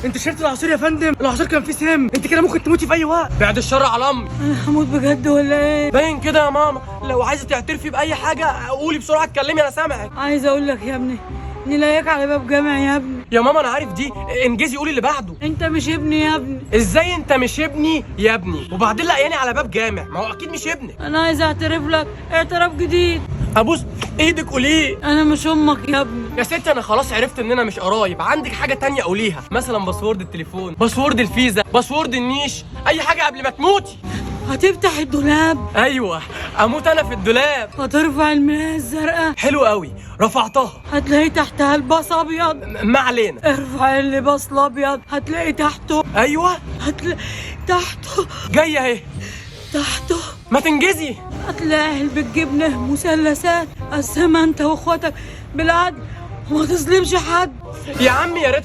انت شربت العصير يا فندم؟ العصير كان فيه سم، انت كده ممكن تموتي في اي وقت. بعد الشر على امي. انا هموت بجد ولا ايه؟ باين كده يا ماما. لو عايزه تعترفي باي حاجه قولي بسرعه، اتكلمي انا سامعك. عايزه اقول لك يا ابني نلاقيك على باب جامع يا ابني. يا ماما انا عارف دي، انجزي قولي اللي بعده. انت مش ابني يا ابني. ازاي انت مش ابني يا ابني؟ وبعدين لاقياني على باب جامع، ما هو اكيد مش ابنك. انا عايز اعترف لك اعتراف جديد. ابوس ايدك قوليه. انا مش امك يا ابني. يا ستي انا خلاص عرفت اننا مش قرايب. عندك حاجه تانية قوليها، مثلا باسورد التليفون، باسورد الفيزا، باسورد النيش، اي حاجه قبل ما تموتي. هتفتح الدولاب. ايوه اموت انا في الدولاب. هترفع الملاية الزرقاء. حلو قوي، رفعتها. هتلاقي تحتها الباص ابيض. ما علينا. ارفع اللباس الابيض هتلاقي تحته. ايوه هتلاقي تحته. جايه اهي. تحته ما تنجزي. هتلاقي علبة جبنة مثلثات قسمها انت واخواتك بالعدل وما تظلمش حد. يا عمي يا ريت